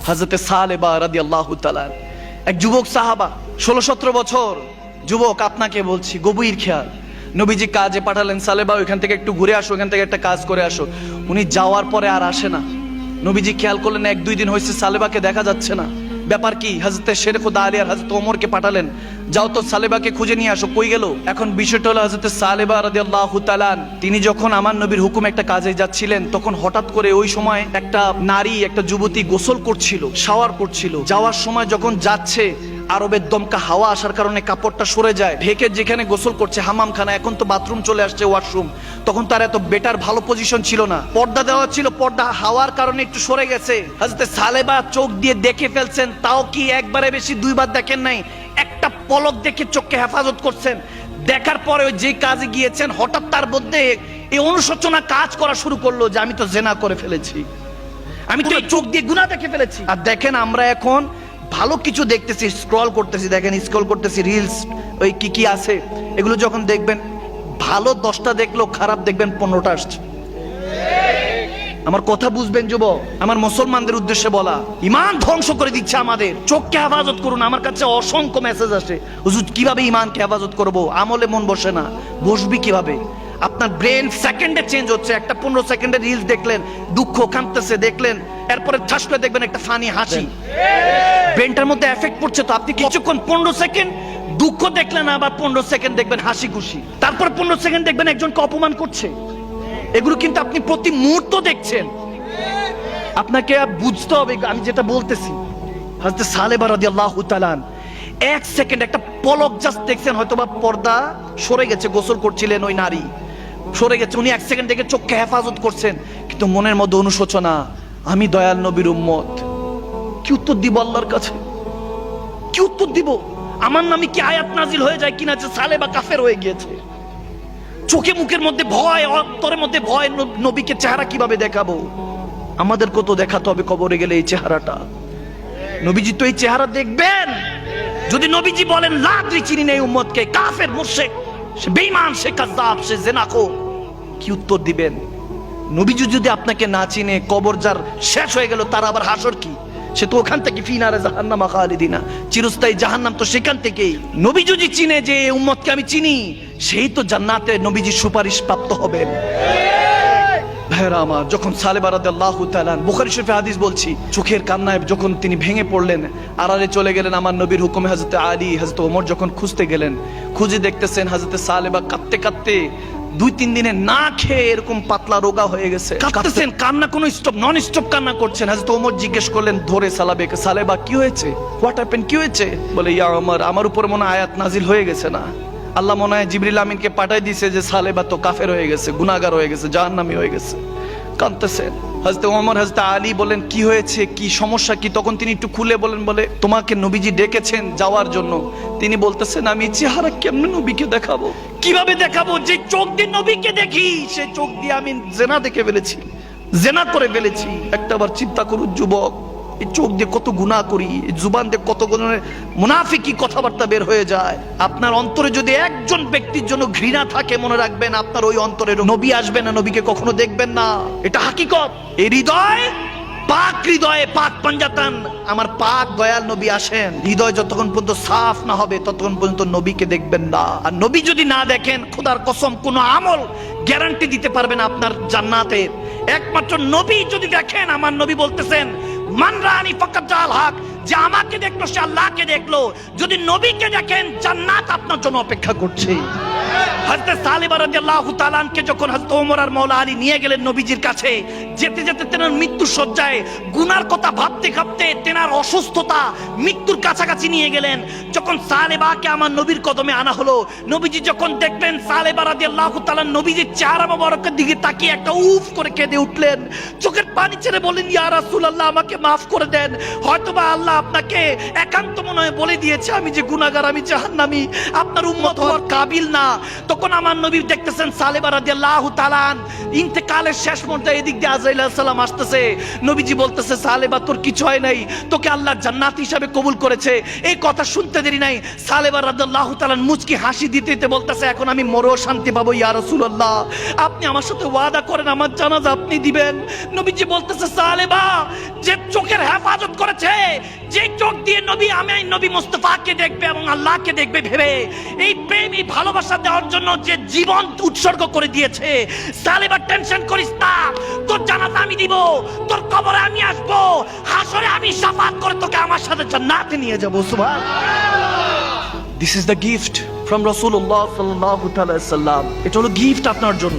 হযরতে সালেবা রাদিয়াল্লাহু তাআলা, এক যুবক সাহাবা, 16-17 বছর যুবক। আপনাকে বলছি গভীর খেয়াল। নবীজি কাজে পাঠালেন, সালেবা ওইখান থেকে একটু ঘুরে আসো, ওইখান থেকে একটা কাজ করে আসো। উনি যাওয়ার পরে আর আসে না। নবীজি খেয়াল করলেন 1-2 দিন হয়েছে সালেবাকে দেখা যাচ্ছে না, ব্যাপার কি? হযরতে শেরে খুদা আলী আর হযরত ওমরকে পাঠালেন, যাও তো সালেবাকে খুঁজে নিয়ে আসো, কই গেল? এখন বিষয়টা হলো হযরতে সালেবা রাদিয়াল্লাহু তাআলা তিনি যখন আমার নবীর হুকুম একটা কাজে যাচ্ছিলেন, তখন হঠাৎ করে ওই সময় একটা নারী, একটা যুবতী গোসল করছিল, শাওয়ার করছিল। যাওয়ার সময় যখন যাচ্ছে, আরবের দমকা হাওয়া আসার কারণে কাপড়টা সরে যায়, ঢেকে যেখানে গোসল করছে হামামখানা, এখন তো বাথরুম চলে আসছে, ওয়াশরুম, তখন তার এত বেটার ভালো পজিশন ছিল না, পর্দা দেওয়া ছিল, পর্দা হাওয়ার কারণে একটু সরে গেছে। হযরতে সালেবা চোখ দিয়ে দেখে ফেলছেন, তাও কি একবারে বেশি, 2 বার দেখেন নাই, একটা পলক দেখে চোখকে হেফাজত করছেন। দেখার পরে যে কাজে গিয়েছেন, হঠাৎ তার মধ্যে এই অনুশোচনা কাজ করা শুরু করলো যে আমি তো জেনা করে ফেলেছি, আমি তো চোখ দিয়ে গুনাহ দেখে ফেলেছি। আর দেখেন আমরা এখন ভালো কিছু দেখতেছি, স্ক্রল করতেছি, দেখেন স্ক্রল করতেছি রিলস, ওই কি কি আছে এগুলো যখন দেখবেন, ভালো 10টা দেখলেও খারাপ দেখবেন 15টা আসছে। আমার কথা বুঝবেন যুবক, আমার মুসলমানদের উদ্দেশ্যে বলা, ঈমান ধ্বংস করে দিচ্ছে আমাদের। চোখকে হেফাজত করুন। আমার কাছে অসংখ্য মেসেজ আসে, হুজুর কিভাবে ঈমানকে হেফাজত করব? আমলে মন বসে না, বসবি কিভাবে? আপনার ব্রেন সেকেন্ডে চেঞ্জ হচ্ছে। একটা 15 সেকেন্ডের রিলস দেখলেন, দুঃখ কাঁদতেছে দেখলেন, এরপরে ঠাস করে দেখবেন একটা ফানি হাসি, ব্রেনটার মধ্যে এফেক্ট পড়ছে। তো আপনি কিছুক্ষণ 15 সেকেন্ড দুঃখ দেখলেন, আবার 15 সেকেন্ড দেখবেন হাসি খুশি, তারপর 15 সেকেন্ড দেখবেন একজনকে অপমান করছে। এগুলো কিন্তু আপনি প্রতি মুহূর্ত দেখছেন। আপনাকে বুঝতে হবে আমি যেটা বলতেছি। হযরত সালেবা রাদিয়াল্লাহু তাআলা 1 সেকেন্ড একটা পলক জাস্ট দেখছেন, হয়তোবা পর্দা সরে গেছে, গোসল করছিলেন, ওই নারী সরে গেছে, উনি 1 সেকেন্ড দেখে চোখকে হেফাজত করছেন, কিন্তু মনের মধ্যে অনুশোচনা, আমি দয়াল নবীর উম্মত, কি উত্তর দিব আল্লাহর কাছে? কি উত্তর দিব? আমার নামে কি আয়াত নাজিল হয়ে যায় কিনা যে সালেবা কাফের হয়ে গিয়েছে? চোখে মুখের মধ্যে ভয়, অন্তরের মধ্যে ভয়, নবীকে চেহারা কিভাবে দেখাবো? আমাদের কত দেখাতে হবে কবরে গেলে এই চেহারাটা। নবীজি তো এই চেহারা দেখবেন। যদি নবীজি বলেন লাদ্রি চিনি নেই উম্মতকে, কাফের, মুশরিক, সে বেঈমান, সে কাযযাব, সে জিনাখোর, কি উত্তর দিবেন? নবীজি যদি আপনাকে না চিনে, কবর যার শেষ হয়ে গেল, তার আবার হাসর কি? সে তো ওখান থেকে ফিনারে জাহান্নাম খালিদিনা, চিরস্থায়ী জাহান্নাম তো সেখান থেকেই। নবী যদি চিনে যে উম্মতকে আমি চিনি, সেই তো জান্নাতে নবীজির সুপারিশ প্রাপ্ত হবেন। ভাইরা আমার, যখন সালেবা রাদিয়াল্লাহু তাআলা, বুখারী শরীফে হাদিস বলছি, চোখের কান্নায় যখন তিনি ভেঙে পড়লেন, আড়ালে চলে গেলেন আমার নবীর হুকুমে। হযরতে আলী, হযরতে ওমর যখন খুঁজতে গেলেন, খুঁজে দেখতেছেন হযরতে সালেবা কাঁদতে কাঁদতে 2-3 দিনে না খেয়ে এরকম পাতলা রোগা হয়ে গেছে, কাঁদতেছেন, কান্না কোনো স্টপ, নন স্টপ কান্না করছেন। হযরত ওমর জিজ্ঞেস করলেন ধরে সালেবাকে, সালেবা কি হয়েছে? হোয়াট হ্যাপেন, কি হয়েছে? বলে, ইয়া ওমর, আমার উপরে মনে আয়াত নাজিল হয়ে গেছে না, আল্লাহ মনে হয় জিবরিল আমিনকে পাঠাই দিয়েছে যে সালেবা তো কাফের হয়ে গেছে, গুনাহগার হয়ে গেছে, জাহান্নামী হয়ে গেছে। কাঁদতেছেন হযরত ওমর, হযরত আলী বলেন কি হয়েছে, কি সমস্যা কি? তখন তিনি একটু খুলে বলেন, বলে তোমাকে নবীজি ডেকেছেন যাওয়ার জন্য। তিনি বলতেছেন, আমি চেহারা কেমনে নবীকে দেখাবো? কিভাবে দেখাবো? যে চোখ দিয়ে নবীকে দেখি, সেই চোখ দিয়ে আমি জেনা দেখে ফেলেছি, জেনা করে ফেলেছি। একটাবার চিন্তা করুন যুবক, এই চোখ দিয়ে কত গুনাহ করি, এই জুবান দিয়ে কত মুনাফিকি কথাবার্তা বের হয়ে যায়। আপনার অন্তরে যদি একজন ব্যক্তির জন্য ঘৃণা থাকে, মনে রাখবেন আপনার ওই অন্তরে নবী আসবে না, নবীকে কখনো দেখবেন না। এটা হাকিকত। এই হৃদয় পাক, হৃদয়ে পাক পাঞ্জাতান, আমার পাক দয়াল নবী আসেন। হৃদয় যতক্ষণ পর্যন্ত সাফ না হবে, ততক্ষণ পর্যন্ত নবীকে দেখবেন না। আর নবী যদি না দেখেন, খোদার কসম কোনো আমল গ্যারান্টি দিতে পারবে না আপনার জান্নাতের। একমাত্র নবী যদি দেখেন, আমার নবী বলতেছেন, মান রানি ফাকাত জাল হক, যে আমাকে দেখলো সে আল্লাহকে দেখলো। যদি নবীকে দেখেন, জান্নাত আপনার জন্য অপেক্ষা করছে। হযরত সালেবা রাদিয়াল্লাহু তাআলা কে যখন হযরত ওমর আর মাওলা আলী নিয়ে গেলেন নবীজির কাছে, যেতে যেতে তেনার মৃত্যু সজ্জায় গুনার কথা ভাবতে ভাবতে তেনার অসুস্থতা মৃত্যুর কাছাকাছি নিয়ে গেলেন। যখন সালেবাকে আমার নবীর কদমে আনা হলো, নবীজি যখন দেখলেন সালেবা রাদিয়াল্লাহু তাআলা নবীজির চেহারা মোবারকের দিকে তাকিয়ে একটা উফ করে কেঁদে উঠলেন, চোখের পানি ছেড়ে বলেন, ইয়া রাসূলুল্লাহ, আমাকে মাফ করে দেন। হয়তোবা আল্লাহ আপনাকে একান্ত মনে বলে দিয়েছে আমি যে গুনাহগার, আমি জাহান্নামী, আপনার উম্মত হওয়ার কাবিল না। তখন আমার নবী দেখতেছেন সালেবা রাদিয়াল্লাহু তাআলা ইন্তেকালের শেষ মুহূর্তে এদিক দিয়ে আজরাইল আলাইহিস সালাম আসতেছে। নবীজি বলতেছে সালেবা তোর কিছু হয় নাই, তোকে আল্লাহ জান্নাত হিসাবে কবুল করেছে। এই কথা শুনতে দেরি নাই, সালেবা রাদিয়াল্লাহু তাআলা মুচকি হাসি দিতে দিতে বলতেছে এখন আমি মরও শান্তি পাবো ইয়া রাসূলুল্লাহ, আপনি আমার সাথে ওয়াদা করেন আমার জানাজা আপনি দিবেন। নবীজি বলতেছে সালেবা যে চোখের হেফাজত করেছে, যে চোখ দিয়ে নবী আমি নবী মুস্তাফাকে দেখবে এবং আল্লাহকে দেখবে ভেবে এই প্রেম এই ভালোবাসা দেওয়ার জন্য যে জীবন উৎসর্গ করে দিয়েছে, সালেবা টেনশন করিস না, তোর জানাজা আমি দিব, তোর কবরে আমি আসবো, হাসরে আমি শাফাত করে তোকে আমার সাথে জান্নাতে নিয়ে যাব। সুবহানাল্লাহ। This is the gift from রাসূলুল্লাহ সাল্লাল্লাহু তাআলা সাল্লাম। এটা হলো গিফট আপনার জন্য।